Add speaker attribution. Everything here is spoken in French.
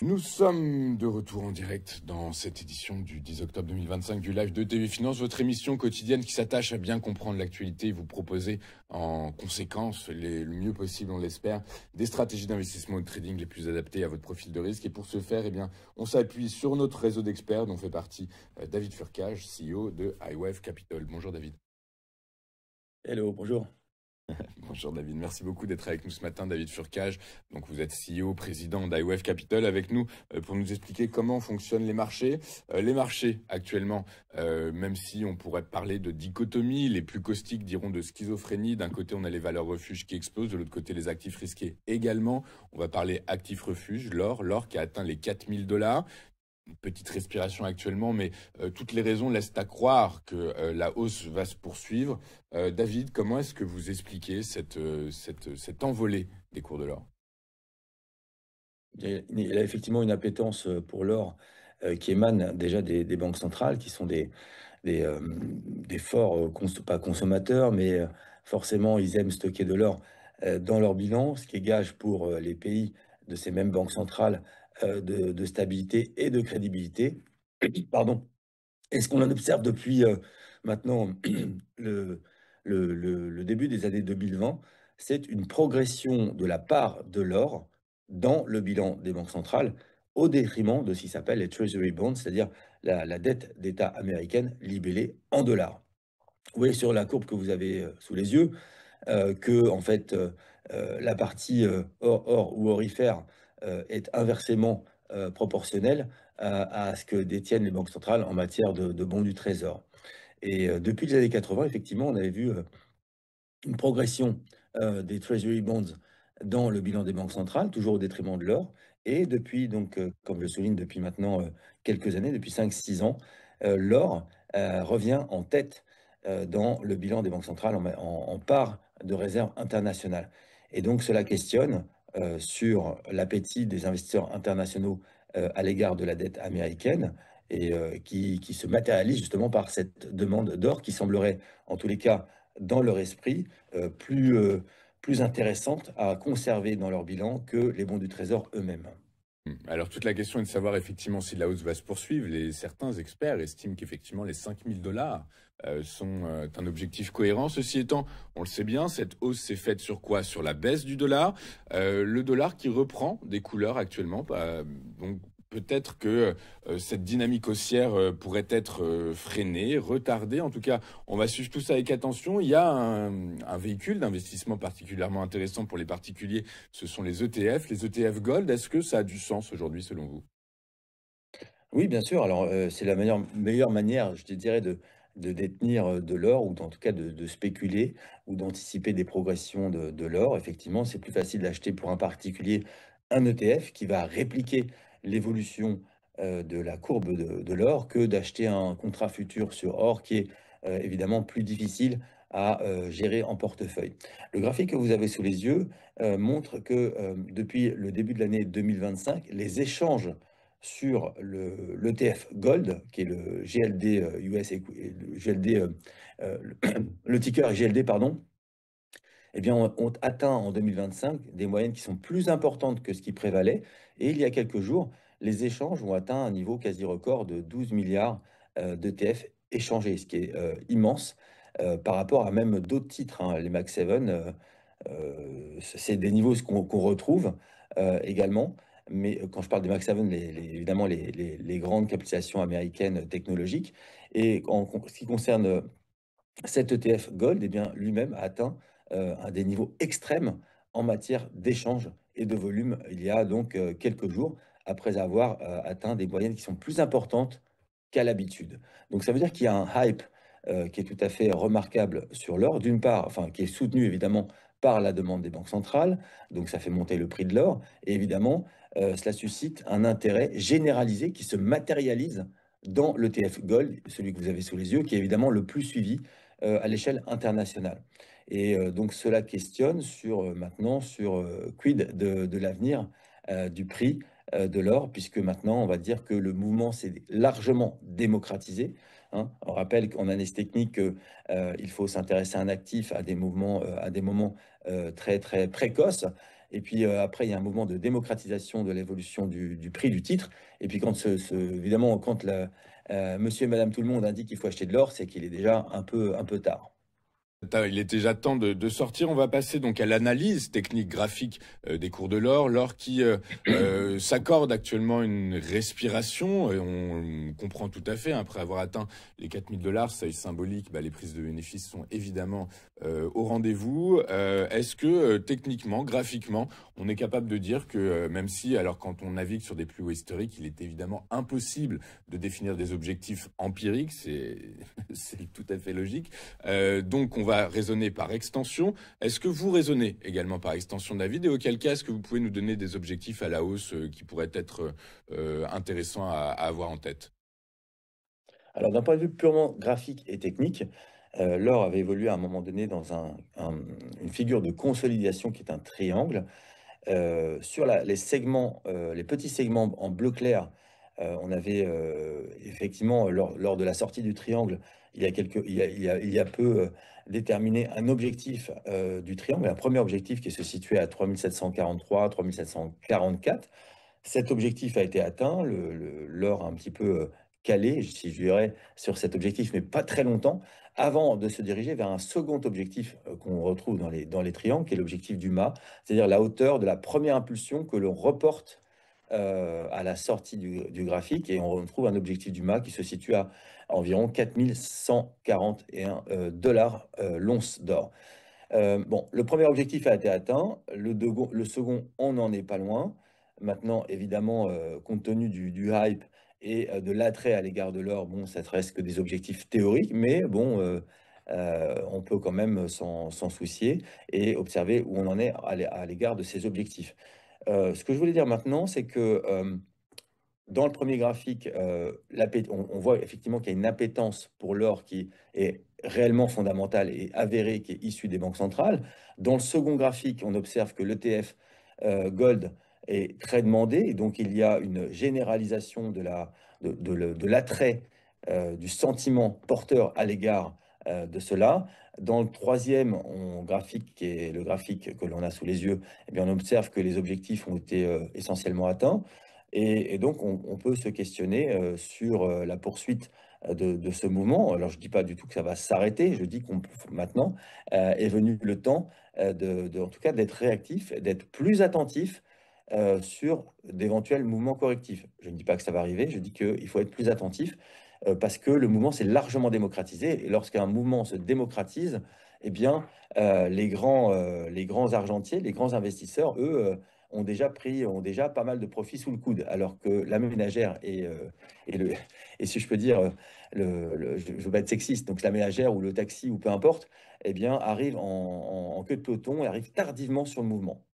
Speaker 1: Nous sommes de retour en direct dans cette édition du 10 octobre 2025 du live de TV Finance, votre émission quotidienne qui s'attache à bien comprendre l'actualité et vous proposer en conséquence, le mieux possible, on l'espère, des stratégies d'investissement ou de trading les plus adaptées à votre profil de risque. Et pour ce faire, eh bien, on s'appuie sur notre réseau d'experts dont fait partie David Furcage, CEO de iWave Capital. Bonjour David.
Speaker 2: Hello, bonjour.
Speaker 1: Bonjour David, merci beaucoup d'être avec nous ce matin, David Furcage. Donc vous êtes CEO, président d'iWave Capital avec nous pour nous expliquer comment fonctionnent les marchés. Les marchés actuellement, même si on pourrait parler de dichotomie, les plus caustiques diront de schizophrénie. D'un côté, on a les valeurs refuges qui explosent, de l'autre côté, les actifs risqués également. On va parler actifs refuges, l'or qui a atteint les 4000 $. Une petite respiration actuellement, mais toutes les raisons laissent à croire que la hausse va se poursuivre. David, comment est-ce que vous expliquez cette envolée des cours de l'or?
Speaker 2: Il a effectivement une appétence pour l'or qui émane déjà des banques centrales, qui sont des forts, pas consommateurs, mais forcément, ils aiment stocker de l'or dans leur bilan, ce qui est gage pour les pays de ces mêmes banques centrales de stabilité et de crédibilité. Pardon. Et ce qu'on en observe depuis maintenant le, le début des années 2020, c'est une progression de la part de l'or dans le bilan des banques centrales au détriment de ce qui s'appelle les Treasury Bonds, c'est-à-dire la dette d'État américaine libellée en dollars. Vous voyez sur la courbe que vous avez sous les yeux que en fait la partie or ou orifère est inversement proportionnelle à ce que détiennent les banques centrales en matière de bons du trésor. Et depuis les années 80, effectivement, on avait vu une progression des treasury bonds dans le bilan des banques centrales, toujours au détriment de l'or. Et depuis, donc, comme je le souligne depuis maintenant quelques années, depuis 5 6 ans, l'or revient en tête dans le bilan des banques centrales en part de réserve internationale. Et donc, cela questionne sur l'appétit des investisseurs internationaux à l'égard de la dette américaine et qui se matérialise justement par cette demande d'or qui semblerait, en tous les cas, dans leur esprit, plus intéressante à conserver dans leur bilan que les bons du trésor eux-mêmes.
Speaker 1: Alors toute la question est de savoir effectivement si la hausse va se poursuivre. Certains experts estiment qu'effectivement les 5000 $ sont un objectif cohérent. Ceci étant, on le sait bien, cette hausse s'est faite sur quoi? Sur la baisse du dollar. Le dollar qui reprend des couleurs actuellement. Donc peut-être que cette dynamique haussière pourrait être freinée, retardée. En tout cas, on va suivre tout ça avec attention. Il y a un véhicule d'investissement particulièrement intéressant pour les particuliers, ce sont les ETF, les ETF Gold. Est-ce que ça a du sens aujourd'hui selon vous?
Speaker 2: Oui, bien sûr. Alors, c'est la meilleure manière, je te dirais, de détenir de l'or ou en tout cas de spéculer ou d'anticiper des progressions de l'or. Effectivement, c'est plus facile d'acheter pour un particulier un ETF qui va répliquer l'évolution de la courbe de l'or que d'acheter un contrat futur sur or qui est évidemment plus difficile à gérer en portefeuille. Le graphique que vous avez sous les yeux montre que depuis le début de l'année 2025, les échanges sur l'ETF Gold, qui est le GLD US, le GLD, le ticker est GLD, pardon, eh bien, ont atteint en 2025 des moyennes qui sont plus importantes que ce qui prévalait. Et il y a quelques jours, les échanges ont atteint un niveau quasi record de 12 milliards d'ETF échangés, ce qui est immense par rapport à même d'autres titres, hein. Les Max 7, c'est des niveaux qu'on retrouve également. Mais quand je parle des Max 7, évidemment, les grandes capitalisations américaines technologiques. Et ce qui concerne cet ETF Gold, eh bien, lui-même a atteint un des niveaux extrêmes en matière d'échange et de volume il y a donc quelques jours, après avoir atteint des moyennes qui sont plus importantes qu'à l'habitude. Donc ça veut dire qu'il y a un hype qui est tout à fait remarquable sur l'or, d'une part, enfin qui est soutenu évidemment par la demande des banques centrales, donc ça fait monter le prix de l'or, et évidemment cela suscite un intérêt généralisé qui se matérialise dans l'ETF Gold, celui que vous avez sous les yeux, qui est évidemment le plus suivi à l'échelle internationale. Et donc cela questionne sur maintenant sur quid de l'avenir du prix de l'or, puisque maintenant on va dire que le mouvement s'est largement démocratisé, hein. On rappelle qu'en analyse technique, il faut s'intéresser à un actif à des mouvements, à des moments très très précoces. Et puis après, il y a un mouvement de démocratisation de l'évolution du prix du titre. Et puis quand évidemment, quand monsieur et madame tout le monde indiquent qu'il faut acheter de l'or, c'est qu'il est déjà un peu tard.
Speaker 1: Il est déjà temps de sortir. On va passer donc à l'analyse technique graphique des cours de l'or. L'or qui s'accorde actuellement une respiration. Et on comprend tout à fait, hein, après avoir atteint les 4 000 $, seuil symbolique, bah, les prises de bénéfices sont évidemment au rendez-vous. Est-ce que techniquement, graphiquement, on est capable de dire que même si, alors quand on navigue sur des plus hauts historiques, il est évidemment impossible de définir des objectifs empiriques, c'est tout à fait logique. Donc, on va raisonner par extension. Est-ce que vous raisonnez également par extension, David? Et auquel cas, est-ce que vous pouvez nous donner des objectifs à la hausse qui pourraient être intéressants à avoir en tête?
Speaker 2: Alors, d'un point de vue purement graphique et technique, l'or avait évolué à un moment donné dans une figure de consolidation qui est un triangle. Sur les segments, les petits segments en bleu clair, on avait effectivement, lors de la sortie du triangle, il y a peu, déterminé un objectif du triangle, un premier objectif qui se situait à 3743, 3744. Cet objectif a été atteint, l'or a un petit peu calé, si je dirais, sur cet objectif, mais pas très longtemps, avant de se diriger vers un second objectif qu'on retrouve dans les triangles, qui est l'objectif du mât, c'est-à-dire la hauteur de la première impulsion que l'on reporte à la sortie du graphique. Et on retrouve un objectif du mât qui se situe à environ 4141 dollars l'once d'or. Bon, le premier objectif a été atteint, le second, on n'en est pas loin. Maintenant, évidemment, compte tenu du hype et de l'attrait à l'égard de l'or, bon, ça ne reste que des objectifs théoriques, mais bon, on peut quand même s'en soucier et observer où on en est à l'égard de ces objectifs. Ce que je voulais dire maintenant, c'est que dans le premier graphique, on voit effectivement qu'il y a une appétence pour l'or qui est réellement fondamentale et avérée, qui est issue des banques centrales. Dans le second graphique, on observe que l'ETF Gold est très demandé, et donc il y a une généralisation de l'attrait, du sentiment porteur à l'égard de cela. Dans le troisième graphique, qui est le graphique que l'on a sous les yeux, eh bien, on observe que les objectifs ont été essentiellement atteints. Et donc, on peut se questionner sur la poursuite de ce mouvement. Alors, je ne dis pas du tout que ça va s'arrêter, je dis qu'on maintenant est venu le temps en tout cas, d'être réactif, d'être plus attentif sur d'éventuels mouvements correctifs. Je ne dis pas que ça va arriver, je dis qu'il faut être plus attentif parce que le mouvement s'est largement démocratisé. Et lorsqu'un mouvement se démocratise, eh bien, les grands argentiers, les grands investisseurs, eux, ont déjà pas mal de profits sous le coude, alors que la ménagère et, le, et si je peux dire, je veux pas être sexiste, donc la ménagère ou le taxi ou peu importe, eh bien, arrive en queue de peloton et arrive tardivement sur le mouvement.